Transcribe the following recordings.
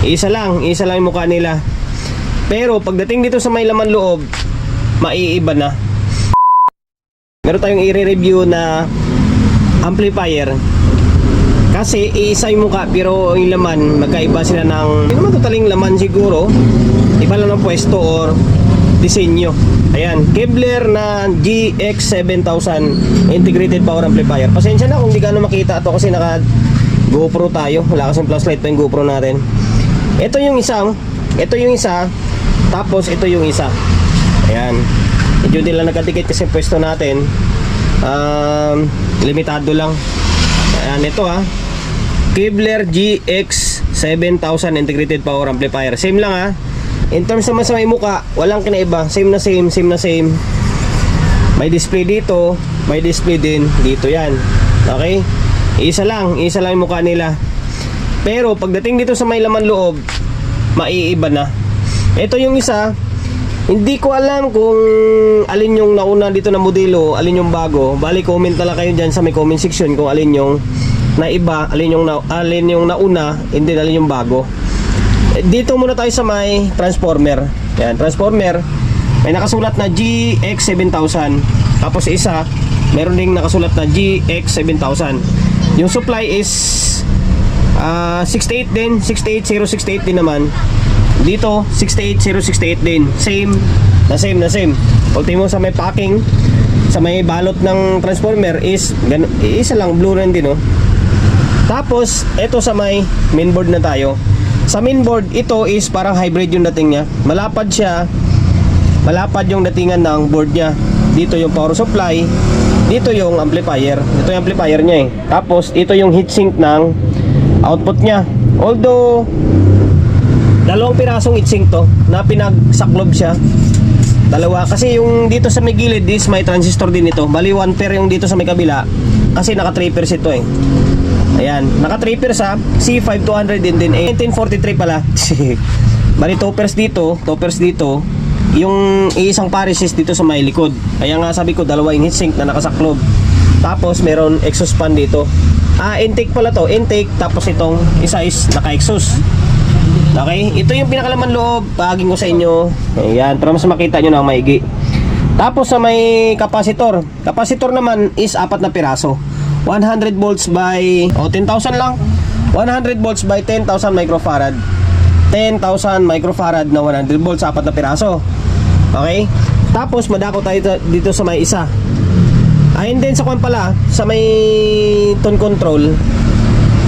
Isa lang yung mukha nila. Pero pagdating dito sa may laman loob, maiiba na. Meron tayong i-review na amplifier. Kasi iisa yung mukha pero yung laman magkaiba sila ng, hindi naman totaling laman siguro, iba lang ng pwesto or disenyo. Ayan, Kevlar na GX7000 integrated power amplifier. Pasensya na kung hindi ka na makita ito kasi naka GoPro tayo. Wala kasing flashlight pa yung GoPro natin. Ito yung isa, tapos ito yung isa. Ayan, medyo din lang nagkadikit kasi pwesto natin. Limitado lang. Ayan, ito Kevlar GX7000 integrated power amplifier. Same lang in terms naman sa may muka, walang kinaiba. Same na same. May display dito, may display din dito yan. Okay? Isa lang yung mukha nila. Pero pagdating dito sa may laman loob, maiiba na. Ito yung isa, hindi ko alam kung alin yung nauna dito na modelo, alin yung bago. Bali, comment na lang kayo dyan sa may comment section kung alin yung naiba, alin yung nauna, hindi alin yung bago. Dito muna tayo sa may transformer. Yan, transformer. May nakasulat na GX7000. Tapos isa, meron ding nakasulat na GX7000. Yung supply is 68 din, 68068 din naman. Dito 68068 din. Same. Pag tingin mo sa may packing, sa may balot ng transformer is isa lang, blue rin din Tapos ito sa may mainboard na tayo. Sa mainboard, ito is parang hybrid yung dating niya. Malapad yung datingan ng board niya. Dito yung power supply, dito yung amplifier. Ito yung amplifier niya Tapos ito yung heatsink ng output niya. Although dalawang pirasong heatsink to na pinagsaklob siya. Dalawa kasi yung dito sa may gilid is may transistor din ito. Bali 1 pair yung dito sa may kabila kasi naka 3 pairs ito Ayan, naka 3 pairs C5200 din 1943 pala. Bali 2 pairs dito, yung isang pares is dito sa may likod. Kaya nga sabi ko dalawa yung heatsink na nakasaklob. Tapos meron exhaust fan dito. Intake pala to, intake. Tapos itong isa is naka-exhaust. Okay, ito yung pinakalaman loob. Paging ko sa inyo. Ayan, para mas makita nyo na ang maigi. Tapos sa may capacitor. Capacitor naman is 4 na piraso. 100 volts by 10,000 lang. 100 volts by 10,000 microfarad. 10,000 microfarad na 100 volts, 4 na piraso. Okay? Tapos madako tayo dito sa may isa. And then sa kwan pala, sa may tone control.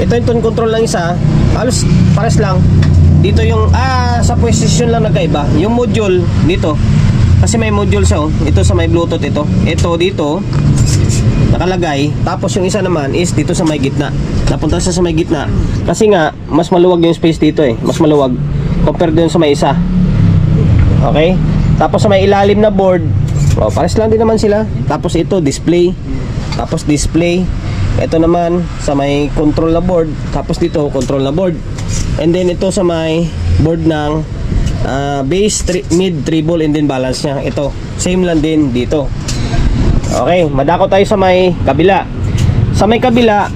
Ito yung tone control lang isa. Halos pares lang. Dito yung sa position lang nagkaiba. Yung module dito. Kasi may module siya Ito sa may Bluetooth ito. Ito dito nakalagay. Tapos yung isa naman is dito sa may gitna. Napunta siya sa may gitna. Kasi nga mas maluwag yung space dito Mas maluwag compare dun sa may isa. Okay? Tapos sa may ilalim na board, pares lang din naman sila. Tapos ito display. Tapos display. Ito naman sa may control na board. Tapos dito control na board. And then ito sa may board ng bass, mid, treble, and then balance nya. Ito same lang din dito. Okay, madako tayo sa may kabila. Sa may kabila,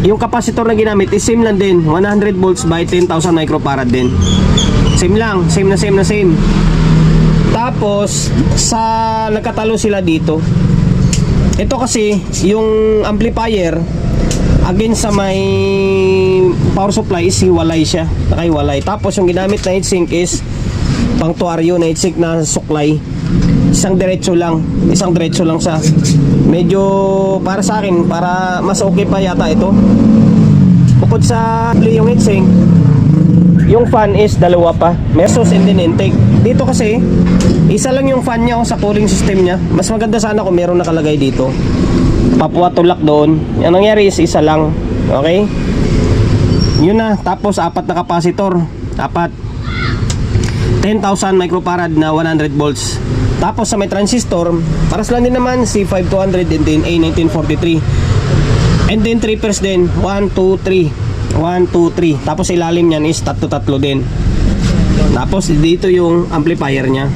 yung capacitor na ginamit is same lang din, 100 volts by 10,000 microfarad din. Same lang, same. Tapos sa nagkatalo sila dito. Ito kasi yung amplifier against sa may power supply is hiwalay siya, nakahiwalay. Tapos yung ginamit na heatsink is pang tuaryo na heatsink na suklay. Isang diretso lang sa medyo para sa akin, para mas okay pa yata ito. Bukod sa yung heatsink, yung fan is dalawa pa, mesos and then intake. Dito kasi isa lang yung fan niya sa cooling system niya. Mas maganda sana kung meron nakalagay dito papua tulak doon. Ang nangyari is isa lang. Okay, yun na. Tapos 4 na capacitor, 10,000 microfarad na 100 volts. Tapos sa may transistor, paras lang din naman, C5200 and then A1943. And then 3 pairs din, 1, 2, 3. 1, 2, 3. Tapos ilalim niyan is tatlo din. Tapos dito yung amplifier nya.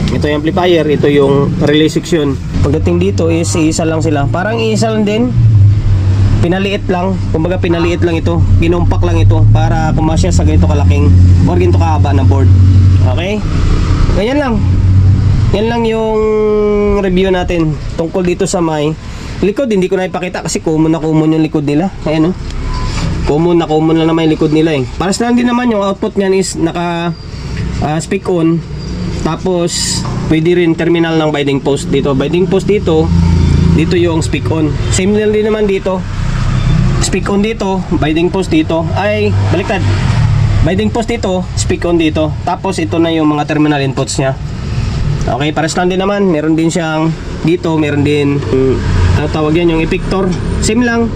Ito yung amplifier, ito yung relay section. Pagdating dito is isa lang sila. Parang isa lang din. pinaliit lang, kumbaga pinaliit lang ito, kinumpak lang ito para kumasya sa ganito kalaking or ganito kahaba na board. Okay? Ganyan lang. Yan lang yung review natin tungkol dito sa may likod. Hindi ko na ipakita kasi common na common yung likod nila. Ayan, oh. Common na common lang naman yung likod nila, eh. Paras lang din naman yung output niyan is naka speak on. Tapos pwede rin terminal ng binding post dito. Binding post dito yung speak on. Same lang din naman dito. Speak on dito, binding post dito. Ay, baliktad. Binding post dito, speak on dito. Tapos ito na yung mga terminal inputs niya. Okay, pares lang din naman. Meron din siyang dito, meron din ano tawag yan, yung effector. Same lang.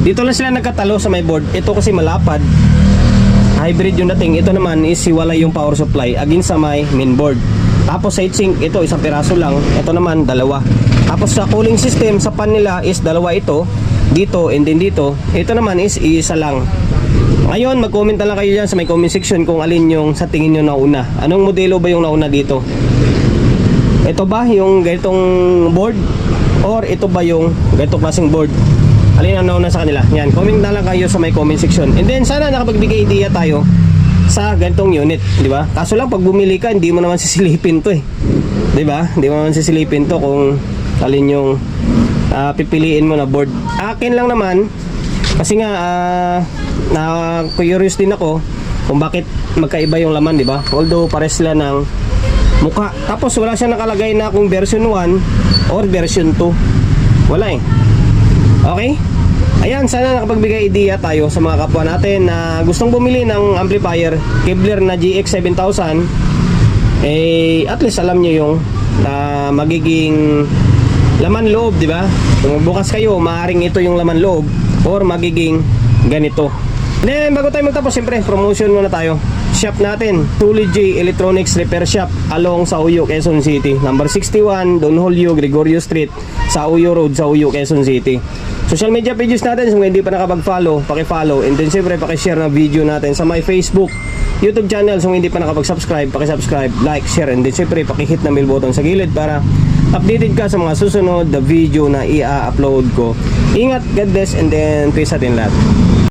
Dito lang sila nagkatalo sa may board. Ito kasi malapad. Hybrid yung dating. Ito naman is hiwalay yung power supply against sa may main board. Tapos sa heatsink, ito isang piraso lang. Ito naman dalawa. Tapos sa cooling system, sa pan nila is dalawa ito. Dito and then dito. Ito naman is isa lang. Ngayon, mag-comment na lang kayo dyan sa may comment section kung alin yung sa tingin nyo nauna. Anong modelo ba yung nauna dito? Ito ba yung ganitong board? Or ito ba yung ganitong klaseng board? Alin ang nauna sa kanila? Yan, comment na lang kayo sa may comment section. And then sana nakapagbigay idea tayo sa ganitong unit, di ba? Kaso lang pag bumili ka, hindi mo naman sisilipin to, eh. Di ba? Hindi mo naman sisilipin to kung alin yung pipiliin mo na board. Akin lang naman kasi nga na curious din ako kung bakit magkaiba yung laman, di ba? Although pares sila ng mukha. Tapos wala siya nakalagay na kung version 1 or version 2. Wala, eh. Okay? Ayan, sana nakapagbigay idea tayo sa mga kapwa natin na gustong bumili ng amplifier Kevlar na GX7000. Eh, at least alam nyo yung magiging laman loob, di ba? Kung bukas kayo, maaaring ito yung laman loob or magiging ganito. Then, bago tayo magtapos, siyempre, promotion muna tayo. Shop natin, Tully J Electronics Repair Shop along sa Uyo, Quezon City. Number 61, Don Julio Gregorio Street, sa Uyo Road, sa Uyo, Quezon City. Social media pages natin, kung hindi pa nakapag-follow, paki-follow. And then, siyempre, paki-share na video natin sa my Facebook, YouTube channel. Kung hindi pa nakapag-subscribe, paki-subscribe, like, share. And then, siyempre, paki-hit na bell button sa gilid para updated ka sa mga susunod na video na i-upload ko. Ingat, God bless, and then peace atin lahat.